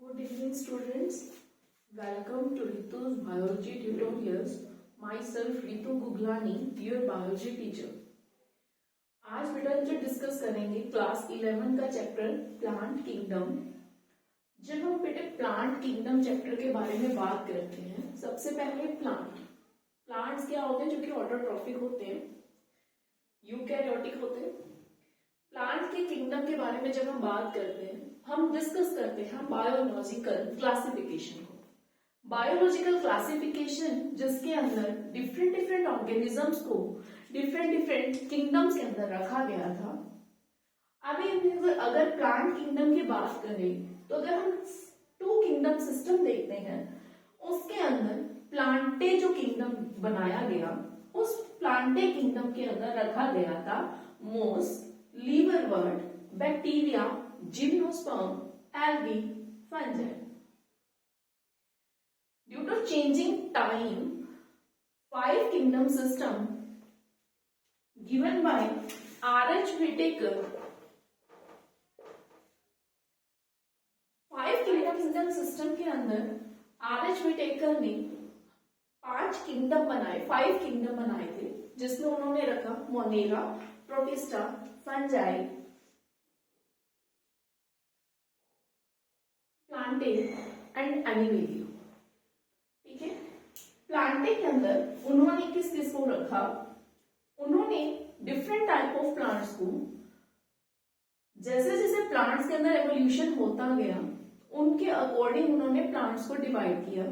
Good evening students. Welcome to Ritu's biology tutorials. Myself Ritu Guglani, your biology teacher. आज बेटा जो discuss करेंगे class 11 का chapter plant kingdom. जब हम बेटे प्लांट किंगडम चैप्टर के बारे में बात करते हैं, सबसे पहले प्लांट्स क्या होते हैं जो कि ऑटोट्रॉफिक होते हैं, यूकैरियोटिक होते हैं। प्लांट के किंगडम के बारे में जब हम बात करते हैं, हम डिस्कस करते हैं बायोलॉजिकल क्लासिफिकेशन को। बायोलॉजिकल क्लासिफिकेशन जिसके अंदर डिफरेंट ऑर्गेनिजम्स को डिफरेंट किंगडम्स के अंदर रखा गया था। अभी अगर प्लांट किंगडम की बात करें तो अगर हम 2 किंगडम सिस्टम देखते हैं, उसके अंदर प्लांटे जो किंगडम बनाया गया, उस प्लांटे किंगडम के अंदर रखा गया था moss, liverwort, bacteria, gymnosperm, algae, fungi. Due to changing time, 5 kingdom system given by R.H. Whitaker. 5 kingdom system के अंदर R.H. Whitaker ने 5 किंगडम बनाए, 5 किंगडम बनाए थे, जिसमें उन्होंने रखा Monera, protista, fungi, Plantae and animalia. ठीक है, प्लांटे के अंदर उन्होंने किस को रखा, उन्होंने डिफरेंट टाइप ऑफ प्लांट्स को, जैसे जैसे प्लांट्स के अंदर एवोल्यूशन होता गया, उनके अकॉर्डिंग उन्होंने प्लांट्स को डिवाइड किया,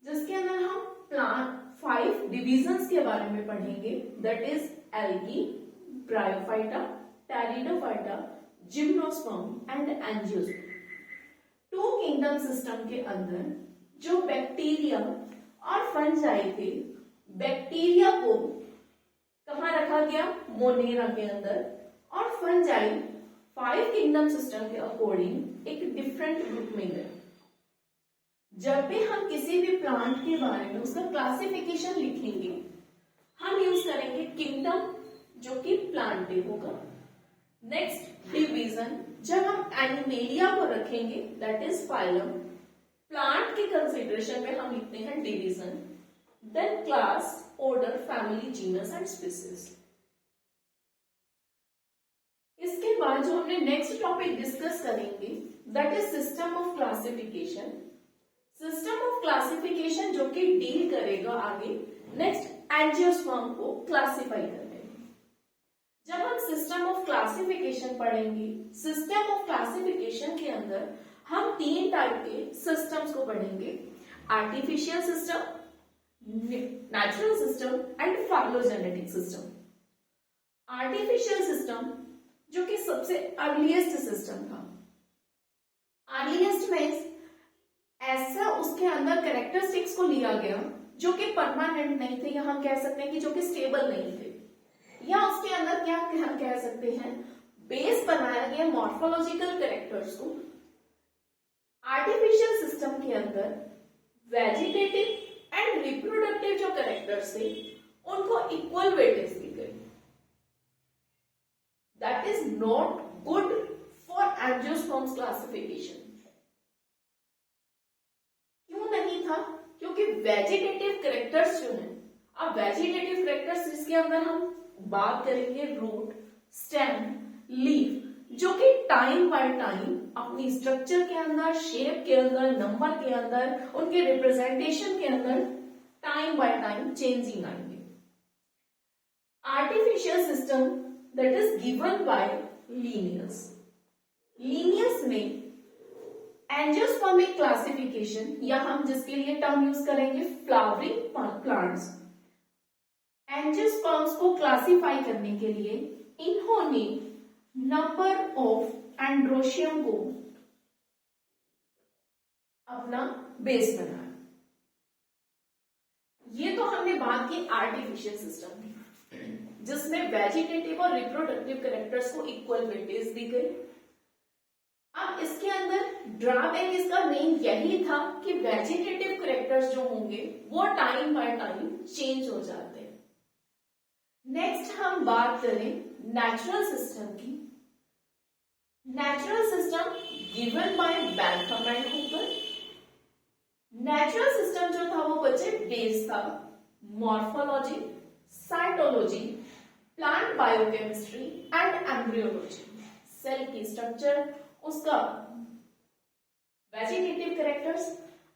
जिसके अंदर हम प्लांट 5 डिविजन्स के बारे में पढ़ेंगे। That is algae, bryophyta, pteridophyta, gymnosperm and angiosperm. 2 kingdom system के अंदर जो बैक्टीरिया और फंजाई थे, बैक्टीरिया को कहां रखा गया, मोनेरा के अंदर, और फंजाई 5 किंगडम सिस्टम के अकॉर्डिंग एक डिफरेंट ग्रुप में गए। जब भी हम किसी भी प्लांट के बारे में उसका क्लासिफिकेशन लिखेंगे, हम यूज करेंगे किंगडम जो कि प्लांटे होगा। नेक्स्ट डिवीजन, जब हम एनिमेलिया को रखेंगे, दैट इज फाइलम। प्लांट के कंसिडरेशन में हम लिखते हैं division, then class, order, family, genus and species. इसके बाद जो हमने नेक्स्ट टॉपिक डिस्कस करेंगे, that is system of classification. System of classification जो कि डील करेगा आगे नेक्स्ट एंजियोस्पर्म को क्लासिफाई करने में। जब हम सिस्टम ऑफ क्लासिफिकेशन पढ़ेंगे, सिस्टम ऑफ क्लासिफिकेशन के अंदर हम 3 टाइप के सिस्टम्स को पढ़ेंगे, artificial system, natural system and phylogenetic system. Artificial system जो कि सबसे अर्लीस्ट सिस्टम था। अर्लीस्ट मींस ऐसा उसके अंदर कैरेक्टरिस्टिक्स को लिया गया जो कि परमानेंट नहीं थे, या हम कह सकते हैं कि जो कि स्टेबल नहीं थे, या उसके अंदर क्या हम कह सकते हैं, बेस बनाया गया मॉर्फोलॉजिकल कैरेक्टर्स को। आर्टिफिशियल सिस्टम के अंदर वेजिटेटिव एंड रिप्रोडक्टिव जो कैरेक्टर्स थे, उनको इक्वल वेटेज दी गई। That is not good for angiosperms classification. क्यों नहीं था? क्योंकि वेजिटेटिव कैरेक्टर्स जो हैं, अब वेजिटेटिव कैरेक्टर्स जिसके अंदर हम बात करेंगे रूट, स्टेम, लीफ, जो कि टाइम बाय टाइम अपनी स्ट्रक्चर के अंदर, शेप के अंदर, नंबर के अंदर, उनके रिप्रेजेंटेशन के अंदर टाइम बाय टाइम चेंजिंग आएंगे। Artificial system that is given by Linnaeus. Linnaeus ने एंजियोस्पर्मिक क्लासिफिकेशन, या हम जिसके लिए टर्म यूज करेंगे फ्लावरिंग प्लांट्स, एंजियोस्पर्म्स को क्लासिफाई करने के लिए इन्होंने नंबर ऑफ एंड्रोशियम को अपना बेस बनाया। ये तो हमने बात की आर्टिफिशियल सिस्टम की, जिसमें वेजिटेटिव और रिप्रोडक्टिव कैरेक्टर्स को इक्वल वेटेज दी गई। अब इसके अंदर ड्रॉबैक इसका मेन यही था कि वेजिटेटिव कैरेक्टर्स जो होंगे वो टाइम बाय टाइम चेंज हो जाते हैं। नेक्स्ट हम बात करें नेचुरल सिस्टम की। Natural system given by Bentham and Hooker. Natural system जो था वो बच्चे बेस था morphology, cytology, plant biochemistry and embryology. Cell की स्ट्रक्चर, उसका वेजिटेटिव कैरेक्टर्स।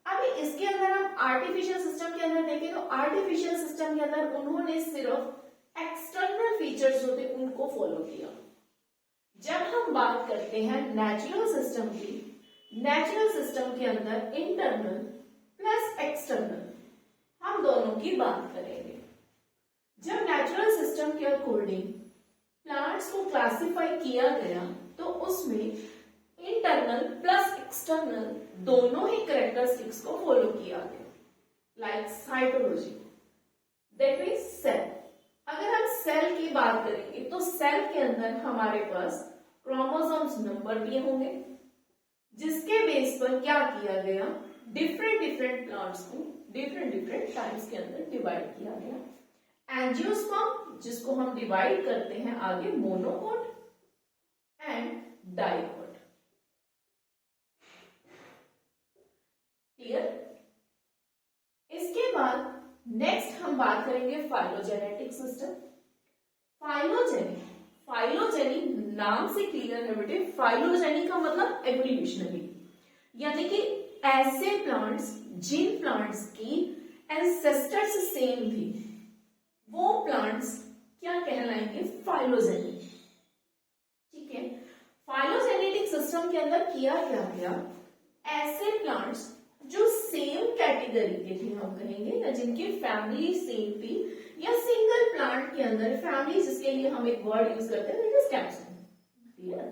अभी इसके अंदर हम आर्टिफिशियल सिस्टम के अंदर देखें तो आर्टिफिशियल सिस्टम के अंदर उन्होंने सिर्फ एक्सटर्नल फीचर्स जो थे उनको फॉलो किया। जब हम बात करते हैं नेचुरल सिस्टम की, नेचुरल सिस्टम के अंदर इंटरनल प्लस एक्सटर्नल हम दोनों की बात करेंगे। जब नेचुरल सिस्टम के अकॉर्डिंग प्लांट्स को क्लासिफाई किया गया तो उसमें इंटरनल प्लस एक्सटर्नल दोनों ही कैरेक्टरिस्टिक्स को फॉलो किया गया। Like cytology, that means cell. अगर हम सेल की बात करेंगे तो सेल के अंदर हमारे पास क्रोमोसोम्स नंबर दिए होंगे, जिसके बेस पर क्या किया गया, डिफरेंट प्लांट्स को डिफरेंट टाइप्स के अंदर डिवाइड किया गया। एंजियोस्पर्म, जिसको हम डिवाइड करते हैं आगे मोनोकोट एंड डाइकोट। क्लियर? इसके बाद नेक्स्ट हम बात करेंगे फाइलोजेनेटिक सिस्टम। फाइलोजेनी नाम से क्लियर है बेटे, फाइलोजेनी का मतलब एवोल्यूशनरी, यानी कि ऐसे प्लांट्स जिन प्लांट्स की एंसेस्टर्स सेम थी वो प्लांट्स क्या कहलाएंगे, फाइलोजेनिक। ठीक है, फाइलोजेनेटिक सिस्टम के अंदर किया क्या गया, ऐसे प्लांट्स जो सेम कैटेगरी के थे हम कहेंगे, या जिनकी फैमिली सेम थी, या सिंगल प्लांट के अंदर फैमिली, जिसके लिए हम एक वर्ड यूज करते हैं that is capsule. Clear?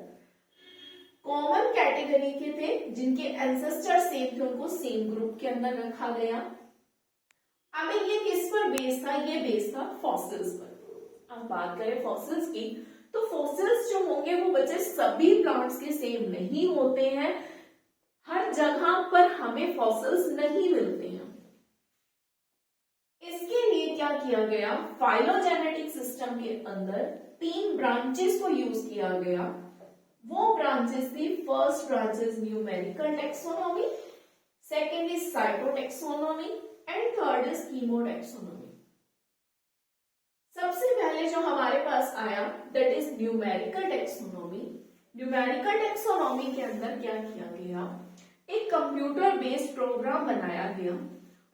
Common category के थे जिनके एंसेस्टर सेम थे, उनको सेम ग्रुप के अंदर रखा गया। अब ये किस पर बेस था, ये बेस था फॉसिल्स पर। अब बात करें फॉसिल्स की, तो फॉसिल्स जो होंगे वो बच्चे सभी प्लांट्स के सेम नहीं होते हैं, हर जगह पर हमें फॉसिल्स नहीं मिलते हैं। इसके लिए क्या किया गया, फाइलोजेनेटिक सिस्टम के अंदर 3 ब्रांचेस को यूज किया गया। वो ब्रांचेस थी, first branch is numerical taxonomy, second is cytotaxonomy and third is chemotaxonomy. सबसे पहले जो हमारे पास आया that is numerical taxonomy. Numerical taxonomy के अंदर क्या किया गया, एक कंप्यूटर बेस्ड प्रोग्राम बनाया गया।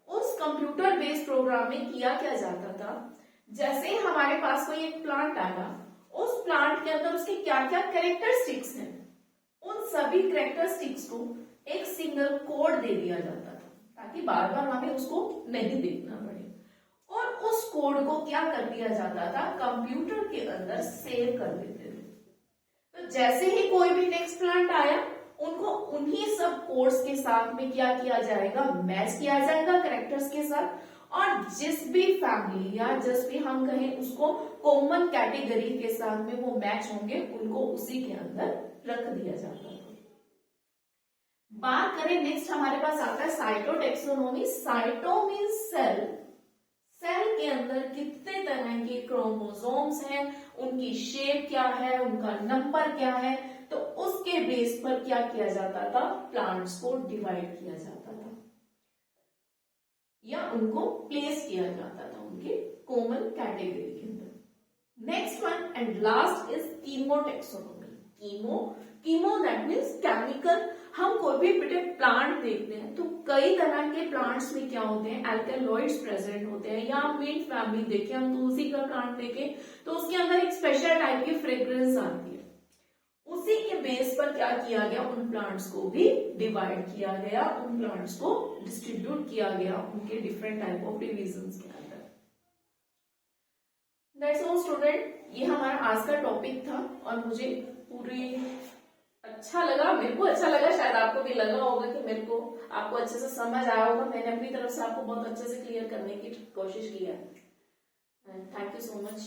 उस कंप्यूटर बेस्ड प्रोग्राम में किया क्या जाता था, जैसे हमारे पास कोई एक प्लांट आया, उस प्लांट के अंदर उसके क्या क्या कैरेक्टरिस्टिक्स हैं, उन सभी कैरेक्टरिस्टिक्स को एक सिंगल कोड दे दिया जाता था, ताकि बार बार हमें उसको नहीं देखना पड़े। और उस कोड को क्या कर दिया जाता था, कंप्यूटर के अंदर सेव कर देते थे। तो जैसे ही कोई भी नेक्स्ट प्लांट आया, उनको उन्हीं सब कोड्स के साथ में क्या किया जाएगा, मैच किया जाएगा कैरेक्टर्स के साथ, और जिस भी फैमिली या जिस भी हम कहें उसको कॉमन कैटेगरी के साथ में वो मैच होंगे, उनको उसी के अंदर रख दिया जाता है। बात करें नेक्स्ट हमारे पास आता है cytotaxonomy. Cyto means cell. Cell के अंदर कितने तरह के क्रोमोसोम्स हैं, उनकी शेप क्या है, उनका नंबर क्या है, तो उसके बेस पर क्या किया जाता था, प्लांट्स को डिवाइड किया जाता था या उनको प्लेस किया जाता था उनके कॉमन कैटेगरी के अंदर। Next one and last is chemotaxonomy. Chemo that means chemical. हम कोई भी बेटे प्लांट देखते हैं तो कई तरह के प्लांट्स में क्या होते हैं, एल्केलॉइड्स प्रेजेंट होते हैं, या मिंट फैमिली देखें, हम तुलसी का प्लांट देखें तो उसके अंदर एक स्पेशल टाइप की फ्रेग्रेंस आती है। उसी के बेस पर क्या किया गया, उन प्लांट्स को भी डिवाइड किया गया, उन प्लांट्स को डिस्ट्रीब्यूट किया गया उनके डिफरेंट टाइप ऑफ डिविजन्स के अंदर। दैट्स ऑल स्टूडेंट, ये हमारा आज का टॉपिक था और मुझे पूरी अच्छा लगा, मेरे को अच्छा लगा, शायद आपको भी लगा होगा कि मेरे को आपको अच्छे से समझ आया होगा। मैंने अपनी तरफ से आपको बहुत अच्छे से क्लियर करने की कोशिश की है। Thank you so much.